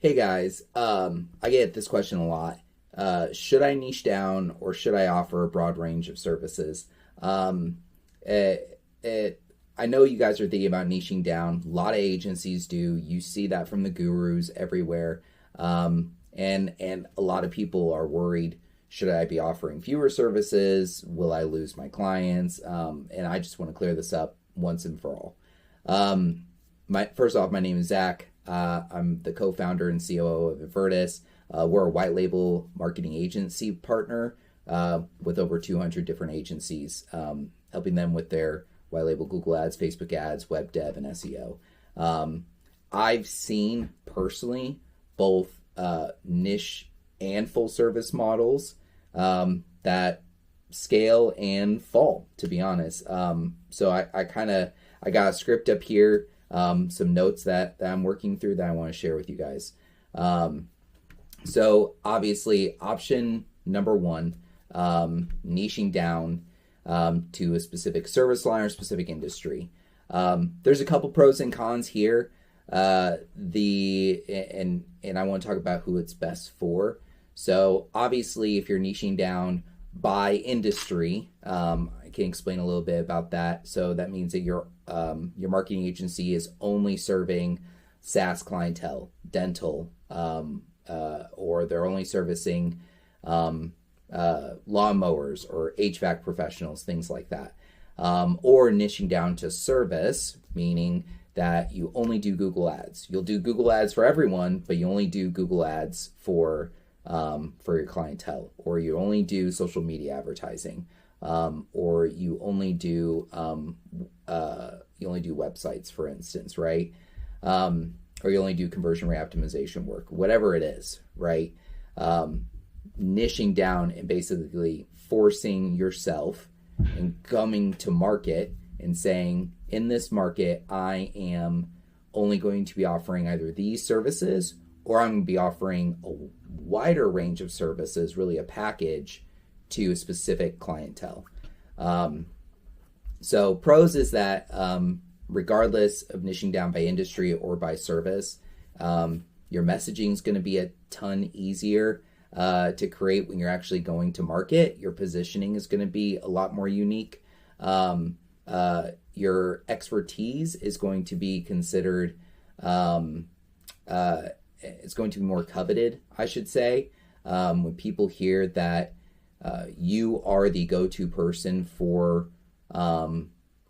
Hey guys, I get this question a lot. Should I niche down or should I offer a broad range of services? Um, it, I know you guys are thinking about niching down. A lot of agencies do. You see that from the gurus everywhere, and a lot of people are worried. Should I be offering fewer services? Will I lose my clients? And I just want to clear this up once and for all. Um, first off, my name is Zach. I'm the co-founder and COO of Avertis. We're a white label marketing agency partner with over 200 different agencies, helping them with their white label Google ads, Facebook ads, web dev, and SEO. I've seen personally both niche and full service models that scale and fall, to be honest. So I got a script up here, some notes that I'm working through that I want to share with you guys. So obviously, option number one, niching down to a specific service line or specific industry. There's a couple pros and cons here. And I want to talk about who it's best for. So obviously, if you're niching down by industry, I can explain a little bit about that. So that means that your marketing agency is only serving SaaS clientele, dental, or they're only servicing lawnmowers or HVAC professionals, things like that. Or niching down to service, meaning that you only do Google ads. You'll do Google ads for everyone, but you only do Google ads for your clientele, or you only do social media advertising, or you only do websites, for instance, right? Or you only do conversion rate optimization work, whatever it is, right? Niching down and basically forcing yourself and coming to market and saying, in this market, I am only going to be offering either these services or I'm going to be offering a wider range of services, really a package to a specific clientele. So pros is that regardless of niching down by industry or by service, your messaging is going to be a ton easier to create when you're actually going to market. Your positioning is going to be a lot more unique. Your expertise is going to be considered, it's going to be more coveted, I should say. When people hear that you are the go-to person for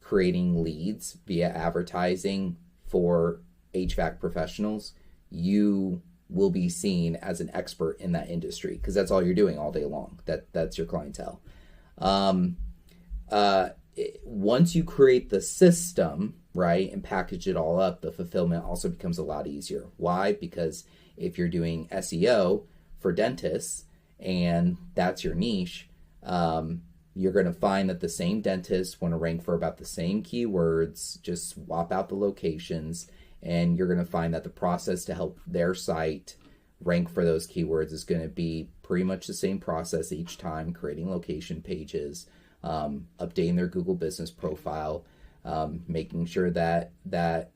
creating leads via advertising for HVAC professionals, you will be seen as an expert in that industry because that's all you're doing all day long. That's your clientele. Once you create the system, right, and package it all up, the fulfillment also becomes a lot easier. Why? Because if you're doing SEO for dentists and that's your niche, you're going to find that the same dentists want to rank for about the same keywords, just swap out the locations, and you're going to find that the process to help their site rank for those keywords is going to be pretty much the same process each time, creating location pages, updating their Google business profile, making sure that their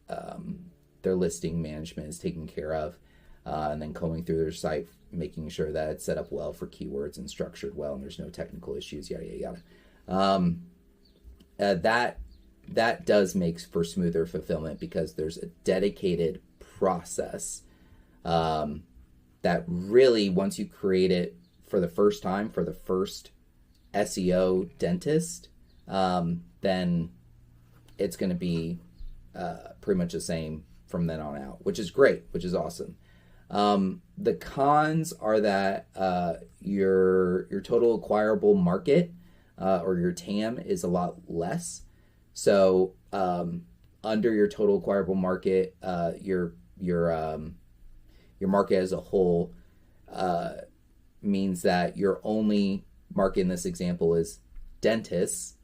listing management is taken care of, and then combing through their site, making sure that it's set up well for keywords and structured well, and there's no technical issues, yada yada yada. That does make for smoother fulfillment because there's a dedicated process that really, once you create it for the first time, for the first SEO dentist, then it's going to be pretty much the same from then on out, which is great, which is awesome. The cons are that your total acquirable market or your TAM is a lot less. So under your total acquirable market, your market as a whole means that your only market in this example is dentists,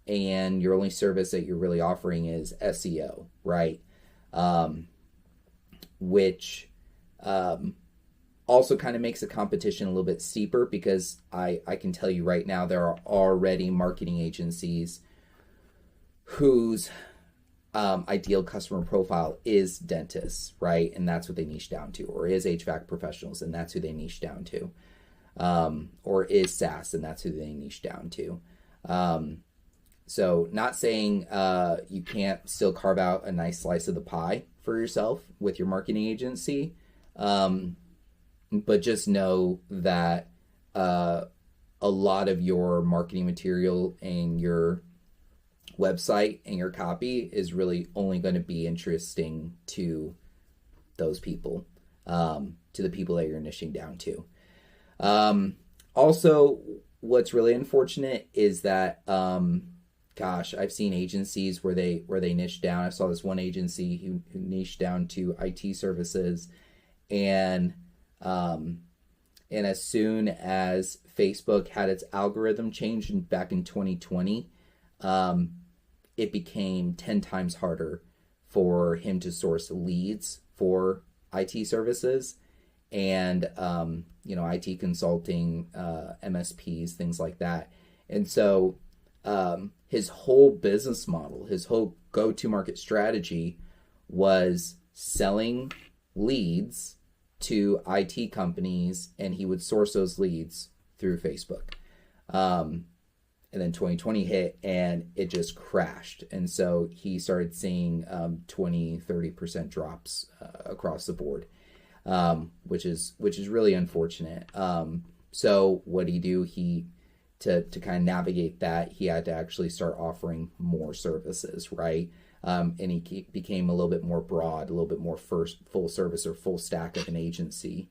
and your only service that you're really offering is SEO, right? Which also kind of makes the competition a little bit steeper because I can tell you right now there are already marketing agencies whose ideal customer profile is dentists, right? And that's what they niche down to, or is HVAC professionals, and that's who they niche down to, or is SaaS, and that's who they niche down to. So not saying you can't still carve out a nice slice of the pie for yourself with your marketing agency, but just know that a lot of your marketing material and your website and your copy is really only going to be interesting to those people, to the people that you're niching down to. Also, what's really unfortunate is that, I've seen agencies where they niche down. I saw this one agency who niched down to IT services, and as soon as Facebook had its algorithm changed back in 2020, it became 10 times harder for him to source leads for IT services and, IT consulting, MSPs, things like that. And so his whole business model, his whole go-to-market strategy was selling leads to IT companies, and he would source those leads through Facebook. And then 2020 hit and it just crashed. And so he started seeing 20-30% drops across the board, which is really unfortunate. So what did he do? To kind of navigate that, he had to actually start offering more services, right? And he became a little bit more broad, a little bit more full service or full stack of an agency.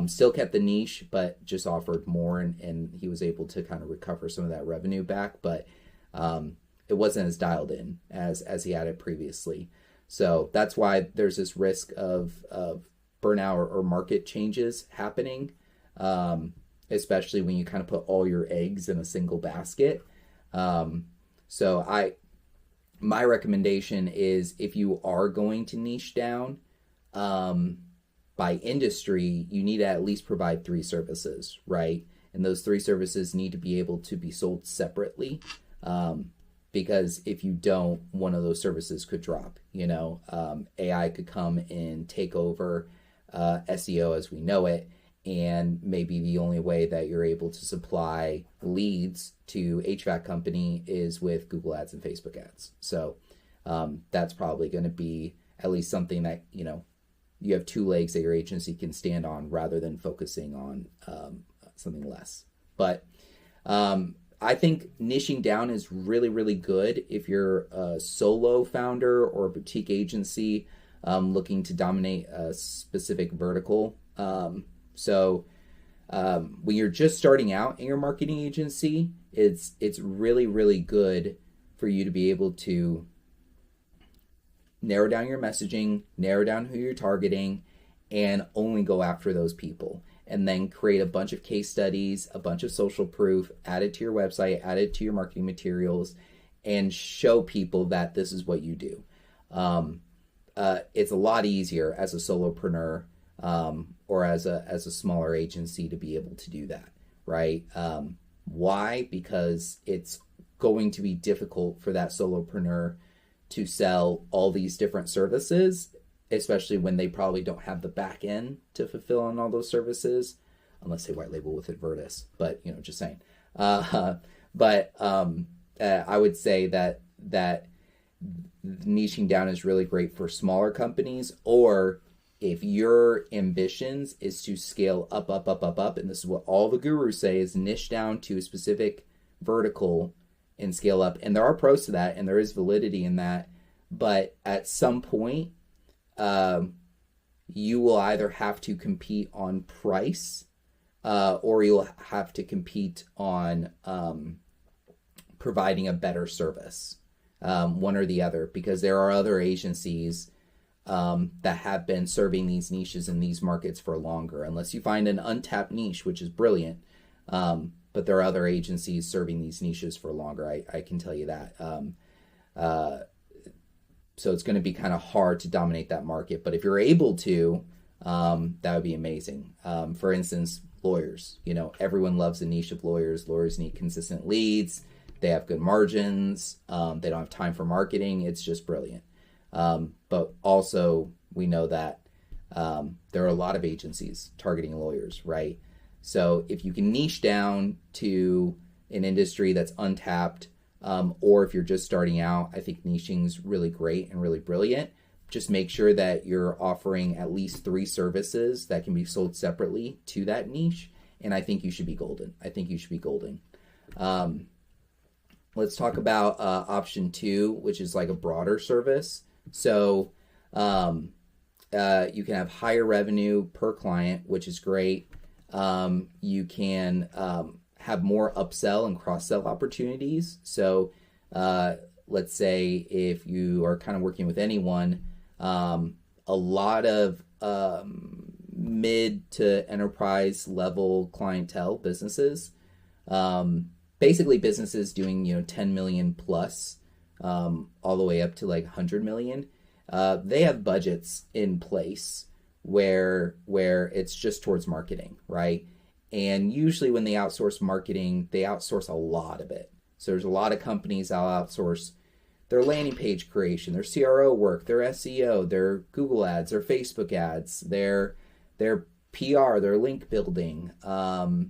Still kept the niche, but just offered more, and he was able to kind of recover some of that revenue back, but it wasn't as dialed in as he had it previously. So that's why there's this risk of burnout or market changes happening, especially when you kind of put all your eggs in a single basket. So my recommendation is, if you are going to niche down, by industry, you need to at least provide 3 services, right? And those 3 services need to be able to be sold separately, because if you don't, one of those services could drop. AI could come and take over SEO as we know it, and maybe the only way that you're able to supply leads to HVAC company is with Google Ads and Facebook ads. So that's probably going to be at least something that, you have 2 legs that your agency can stand on rather than focusing on something less. But I think niching down is really, really good if you're a solo founder or a boutique agency looking to dominate a specific vertical. So when you're just starting out in your marketing agency, it's really, really good for you to be able to narrow down your messaging, narrow down who you're targeting, and only go after those people. And then create a bunch of case studies, a bunch of social proof, add it to your website, add it to your marketing materials, and show people that this is what you do. It's a lot easier as a solopreneur or as a smaller agency to be able to do that, right? Why? Because it's going to be difficult for that solopreneur to sell all these different services, especially when they probably don't have the back end to fulfill on all those services, unless they white label with Advertis. But just saying. I would say that niching down is really great for smaller companies, or if your ambitions is to scale up, and this is what all the gurus say, is niche down to a specific vertical and scale up. And there are pros to that, and there is validity in that. But at some point, you will either have to compete on price, or you'll have to compete on providing a better service, one or the other, because there are other agencies that have been serving these niches in these markets for longer, unless you find an untapped niche, which is brilliant. But there are other agencies serving these niches for longer. I can tell you that. So it's going to be kind of hard to dominate that market. But if you're able to, that would be amazing. For instance, lawyers. Everyone loves the niche of lawyers. Lawyers need consistent leads. They have good margins. They don't have time for marketing. It's just brilliant. But also we know that there are a lot of agencies targeting lawyers, right? So if you can niche down to an industry that's untapped, or if you're just starting out, I think niching is really great and really brilliant. Just make sure that you're offering at least 3 services that can be sold separately to that niche. And I think you should be golden. I think you should be golden. Let's talk about option 2, which is like a broader service. So you can have higher revenue per client, which is great. You can have more upsell and cross-sell opportunities. So let's say if you are kind of working with anyone, a lot of mid to enterprise level clientele businesses, basically businesses doing 10 million plus, all the way up to like 100 million. They have budgets in place where it's just towards marketing, right? And usually when they outsource marketing, they outsource a lot of it. So there's a lot of companies that'll outsource their landing page creation, their CRO work, their SEO, their Google ads, their Facebook ads, their PR, their link building, their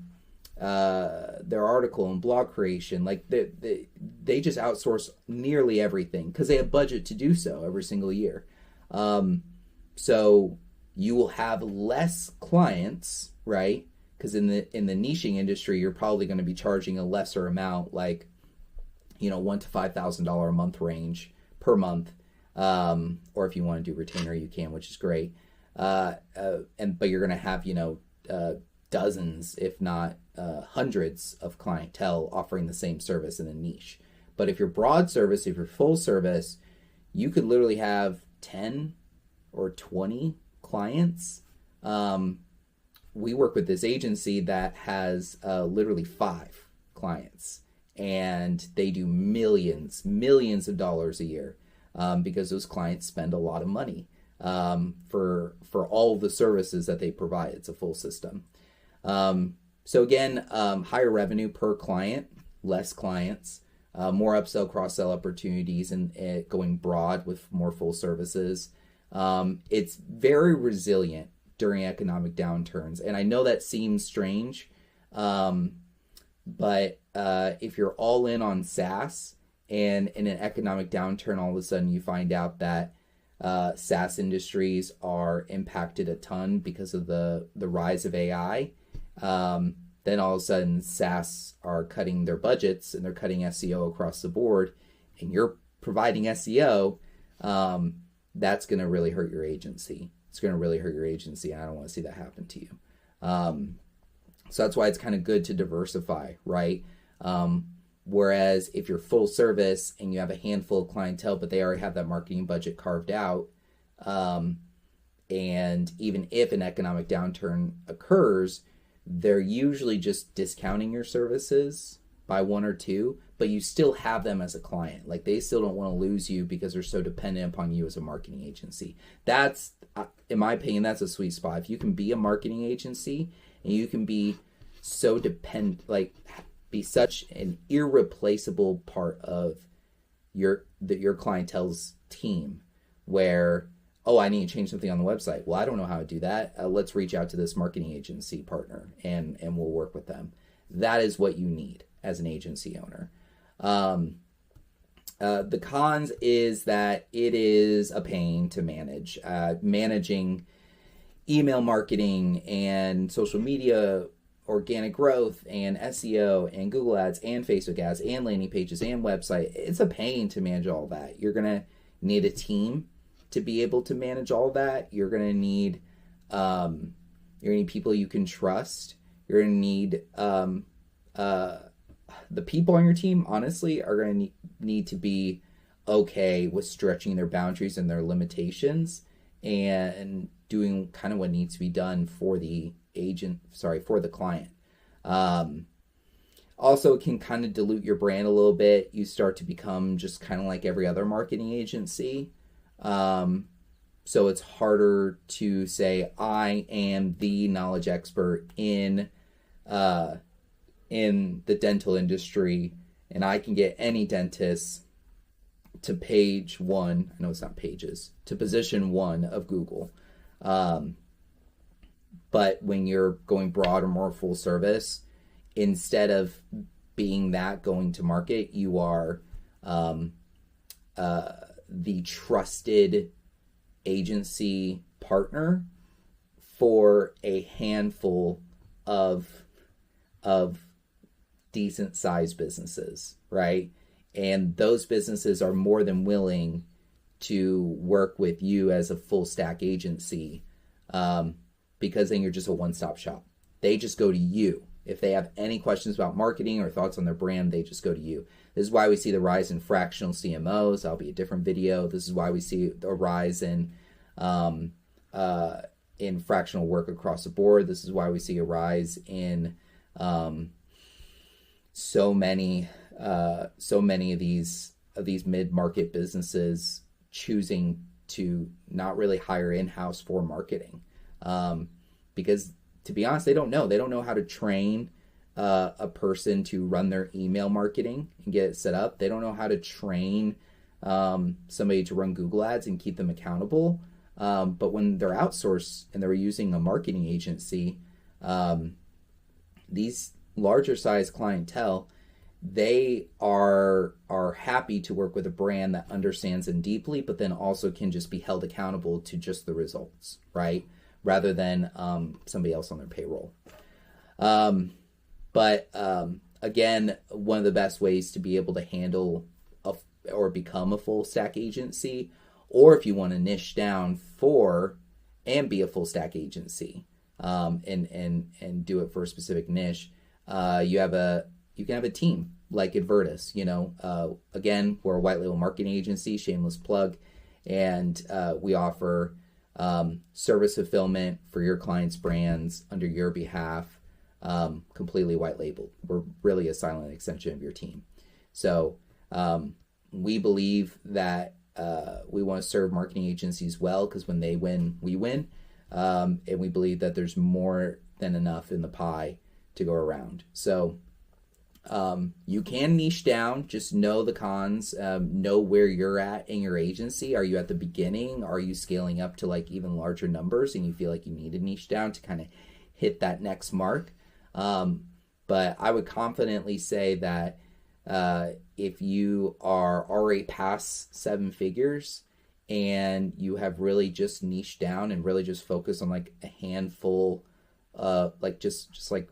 article and blog creation. Like they just outsource nearly everything because they have budget to do so every single year. So you will have less clients, right? Because in the niching industry, you're probably going to be charging a lesser amount, like $1,000 to $5,000 a month range per month, or if you want to do retainer, you can, which is great. But you're going to have dozens, if not hundreds, of clientele offering the same service in a niche. But if you're broad service, if you're full service, you could literally have 10 or 20 clients. We work with this agency that has literally 5 clients, and they do millions of dollars a year, because those clients spend a lot of money for all the services that they provide. It's a full system. So again, higher revenue per client, less clients, more upsell, cross-sell opportunities, and going broad with more full services. It's very resilient during economic downturns. And I know that seems strange, but if you're all in on SaaS and in an economic downturn, all of a sudden you find out that SaaS industries are impacted a ton because of the rise of AI, then all of a sudden SaaS are cutting their budgets and they're cutting SEO across the board, and you're providing SEO, that's going to really hurt your agency. It's going to really hurt your agency, and I don't want to see that happen to you. So that's why it's kind of good to diversify, right? Whereas if you're full service and you have a handful of clientele, but they already have that marketing budget carved out, and even if an economic downturn occurs, they're usually just discounting your services by 1 or 2, but you still have them as a client. Like, they still don't want to lose you because they're so dependent upon you as a marketing agency. That's, in my opinion, that's a sweet spot. If you can be a marketing agency and you can be so be such an irreplaceable part of your clientele's team, where, oh, I need to change something on the website. Well, I don't know how to do that. Let's reach out to this marketing agency partner and we'll work with them. That is what you need as an agency owner. The cons is that it is a pain to manage. Managing email marketing and social media, organic growth and SEO and Google ads and Facebook ads and landing pages and website. It's a pain to manage all that. You're going to need a team to be able to manage all that. You're going to need people you can trust. You're going to need the people on your team, honestly, are going to need to be okay with stretching their boundaries and their limitations and doing kind of what needs to be done for the client. Also, it can kind of dilute your brand a little bit. You start to become just kind of like every other marketing agency. So it's harder to say, I am the knowledge expert in the dental industry, and I can get any dentist to page one. I know it's not pages, to position one of Google. But when you're going broad or more full service, instead of being that going to market, you are the trusted agency partner for a handful of decent sized businesses, right? And those businesses are more than willing to work with you as a full stack agency, because then you're just a one-stop shop. They just go to you. If they have any questions about marketing or thoughts on their brand, they just go to you. This is why we see the rise in fractional CMOs. That'll be a different video. This is why we see a rise in fractional work across the board. This is why we see a rise in so many of these mid-market businesses choosing to not really hire in-house for marketing, because to be honest, they don't know how to train a person to run their email marketing and get it set up. They don't know how to train somebody to run Google ads and keep them accountable. But when they're outsourced and they're using a marketing agency, these larger size clientele, they are happy to work with a brand that understands them deeply, but then also can just be held accountable to just the results, right? Rather than somebody else on their payroll. But again, one of the best ways to be able to handle or become a full stack agency, or if you want to niche down for and be a full stack agency, and do it for a specific niche, you can have a team like Advertis. Again, we're a white label marketing agency, shameless plug, and we offer service fulfillment for your clients' brands under your behalf, completely white labeled. We're really a silent extension of your team. So we believe that we want to serve marketing agencies well, because when they win, we win. And we believe that there's more than enough in the pie to go around. So you can niche down, just know the cons, know where you're at in your agency. Are you at the beginning? Are you scaling up to like even larger numbers and you feel like you need to niche down to kind of hit that next mark? But I would confidently say that if you are already past 7 figures and you have really just niched down and really just focused on like a handful, like just like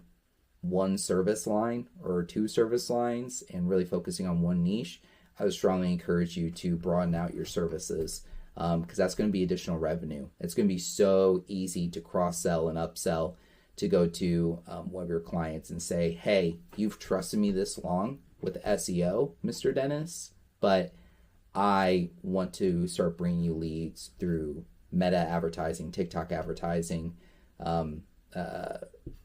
one service line or 2 service lines and really focusing on one niche, I would strongly encourage you to broaden out your services, because that's going to be additional revenue. It's going to be so easy to cross-sell and upsell, to go to one of your clients and say, hey, you've trusted me this long with SEO, Mr. Dennis, but I want to start bringing you leads through Meta advertising, TikTok advertising,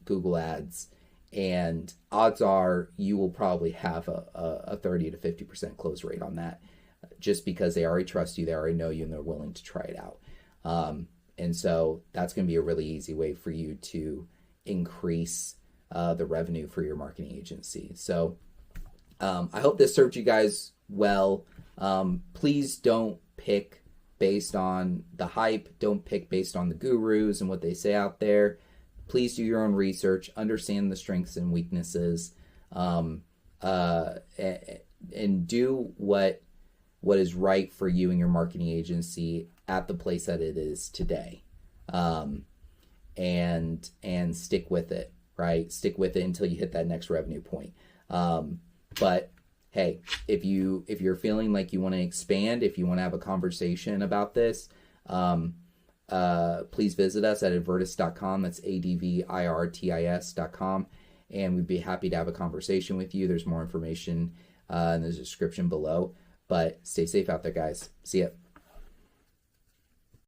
Google ads, and odds are you will probably have a 30 to 50% close rate on that, just because they already trust you, they already know you, and they're willing to try it out. And so that's going to be a really easy way for you to increase the revenue for your marketing agency. So I hope this served you guys well. Please don't pick based on the hype. Don't pick based on the gurus and what they say out there. Please do your own research, understand the strengths and weaknesses, and do what is right for you and your marketing agency at the place that it is today. And stick with it, right? Stick with it until you hit that next revenue point. But hey, if you're feeling like you want to expand, if you want to have a conversation about this, please visit us at advertis.com. That's advirtis.com, and we'd be happy to have a conversation with you. There's more information in the description below. But stay safe out there, guys. See ya.